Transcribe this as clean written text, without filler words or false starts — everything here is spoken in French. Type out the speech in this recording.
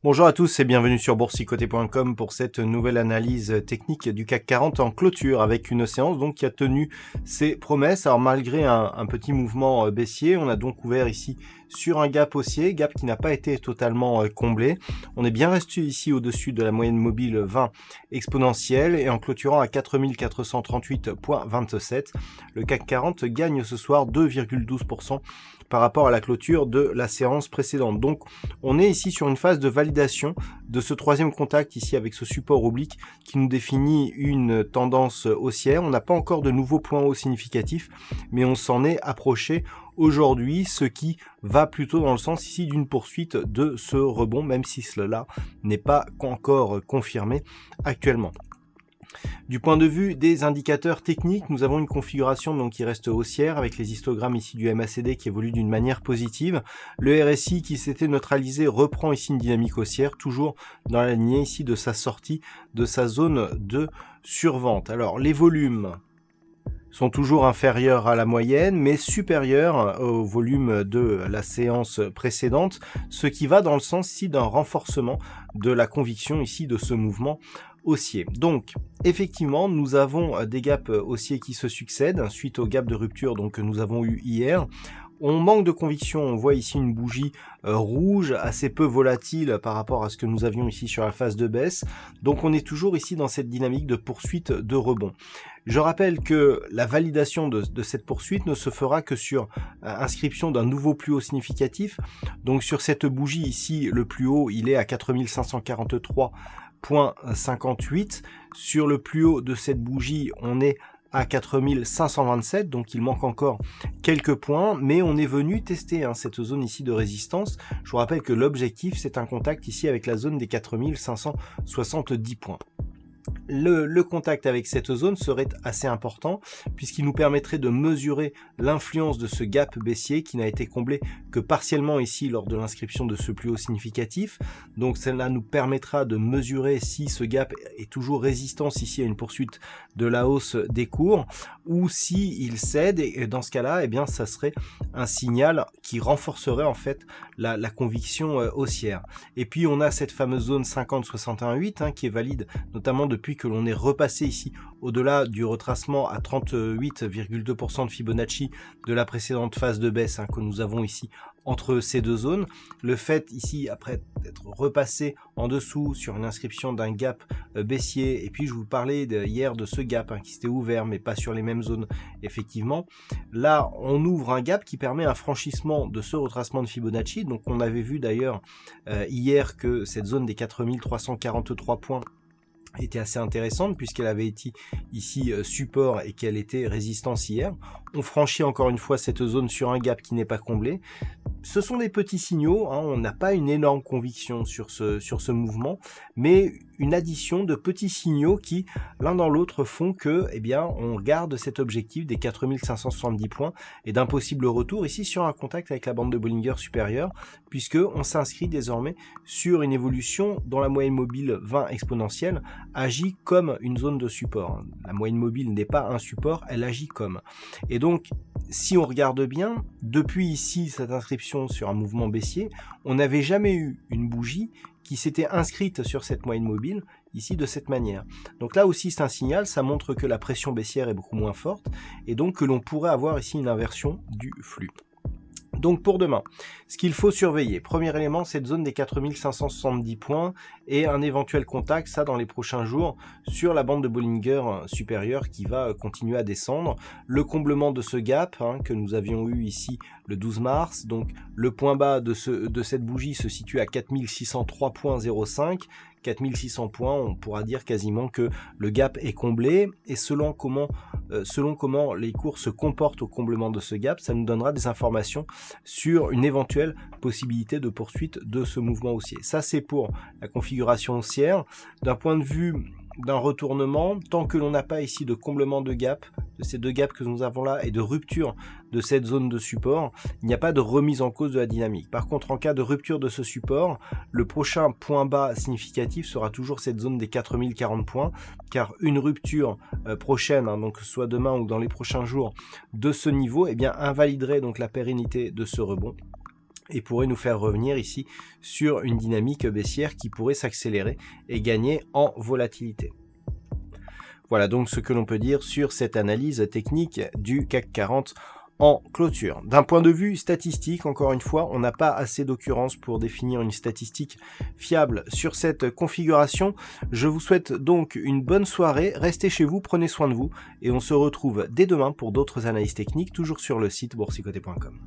Bonjour à tous et bienvenue sur boursicoté.com pour cette nouvelle analyse technique du CAC 40 en clôture avec une séance donc qui a tenu ses promesses. Alors malgré un petit mouvement baissier, on a donc ouvert ici sur un gap haussier, gap qui n'a pas été totalement comblé. On est bien resté ici au-dessus de la moyenne mobile 20 exponentielle et en clôturant à 4438,27, le CAC 40 gagne ce soir 2,12% par rapport à la clôture de la séance précédente. Donc on est ici sur une phase de validation de ce troisième contact ici avec ce support oblique qui nous définit une tendance haussière. On n'a pas encore de nouveaux points hauts significatifs, mais on s'en est approché aujourd'hui, ce qui va plutôt dans le sens ici d'une poursuite de ce rebond, même si cela n'est pas encore confirmé actuellement. Du point de vue des indicateurs techniques, nous avons une configuration donc qui reste haussière avec les histogrammes ici du MACD qui évolue d'une manière positive. Le RSI qui s'était neutralisé reprend ici une dynamique haussière, toujours dans la lignée ici de sa sortie de sa zone de survente. Alors les volumes sont toujours inférieurs à la moyenne, mais supérieurs au volume de la séance précédente, ce qui va dans le sens ici d'un renforcement de la conviction ici de ce mouvement haussier. Donc effectivement nous avons des gaps haussiers qui se succèdent suite au gap de rupture donc que nous avons eu hier. On manque de conviction, on voit ici une bougie rouge assez peu volatile par rapport à ce que nous avions ici sur la phase de baisse. Donc on est toujours ici dans cette dynamique de poursuite de rebond. Je rappelle que la validation de cette poursuite ne se fera que sur inscription d'un nouveau plus haut significatif. Donc sur cette bougie ici, le plus haut il est à 4543,58. Sur le plus haut de cette bougie, on est à 4527, donc il manque encore quelques points, mais on est venu tester cette zone ici de résistance. Je vous rappelle que l'objectif, c'est un contact ici avec la zone des 4570 points. Le contact avec cette zone serait assez important puisqu'il nous permettrait de mesurer l'influence de ce gap baissier qui n'a été comblé que partiellement ici lors de l'inscription de ce plus haut significatif. Donc cela nous permettra de mesurer si ce gap est toujours résistance ici à une poursuite de la hausse des cours ou si il cède, et dans ce cas-là, eh bien ça serait un signal qui renforcerait en fait la conviction haussière. Et puis on a cette fameuse zone 50-61,8 qui est valide notamment depuis que l'on est repassé ici au-delà du retracement à 38,2% de Fibonacci de la précédente phase de baisse que nous avons ici entre ces deux zones. Le fait ici, après d'être repassé en dessous sur une inscription d'un gap baissier, et puis je vous parlais hier de ce gap qui s'était ouvert mais pas sur les mêmes zones effectivement, là on ouvre un gap qui permet un franchissement de ce retracement de Fibonacci. Donc on avait vu d'ailleurs hier que cette zone des 4343 points était assez intéressante puisqu'elle avait été ici support et qu'elle était résistance hier. On franchit encore une fois cette zone sur un gap qui n'est pas comblé. Ce sont des petits signaux, on n'a pas une énorme conviction sur ce mouvement, mais une addition de petits signaux qui, l'un dans l'autre, font que, eh bien, on garde cet objectif des 4570 points et d'un possible retour ici sur un contact avec la bande de Bollinger supérieure, puisque on s'inscrit désormais sur une évolution dont la moyenne mobile 20 exponentielle agit comme une zone de support. La moyenne mobile n'est pas un support, elle agit comme. Et donc, si on regarde bien, depuis ici cette inscription sur un mouvement baissier, on n'avait jamais eu une bougie qui s'était inscrite sur cette moyenne mobile ici de cette manière. Donc là aussi c'est un signal, ça montre que la pression baissière est beaucoup moins forte et donc que l'on pourrait avoir ici une inversion du flux. Donc pour demain, ce qu'il faut surveiller, premier élément, cette zone des 4570 points et un éventuel contact, ça dans les prochains jours, sur la bande de Bollinger supérieure qui va continuer à descendre. Le comblement de ce gap que nous avions eu ici le 12 mars, donc le point bas de cette bougie se situe à 4603,05. 4600 points, on pourra dire quasiment que le gap est comblé et selon comment les cours se comportent au comblement de ce gap, ça nous donnera des informations sur une éventuelle possibilité de poursuite de ce mouvement haussier. Ça c'est pour la configuration haussière. D'un point de vue d'un retournement, tant que l'on n'a pas ici de comblement de gap, de ces deux gaps que nous avons là, et de rupture de cette zone de support, il n'y a pas de remise en cause de la dynamique. Par contre, en cas de rupture de ce support, le prochain point bas significatif sera toujours cette zone des 4040 points, car une rupture prochaine, donc soit demain ou dans les prochains jours, de ce niveau, eh bien invaliderait donc la pérennité de ce rebond. et pourrait nous faire revenir ici sur une dynamique baissière qui pourrait s'accélérer et gagner en volatilité. Voilà donc ce que l'on peut dire sur cette analyse technique du CAC 40 en clôture. D'un point de vue statistique, encore une fois, on n'a pas assez d'occurrences pour définir une statistique fiable sur cette configuration. Je vous souhaite donc une bonne soirée, restez chez vous, prenez soin de vous, et on se retrouve dès demain pour d'autres analyses techniques, toujours sur le site boursicoté.com.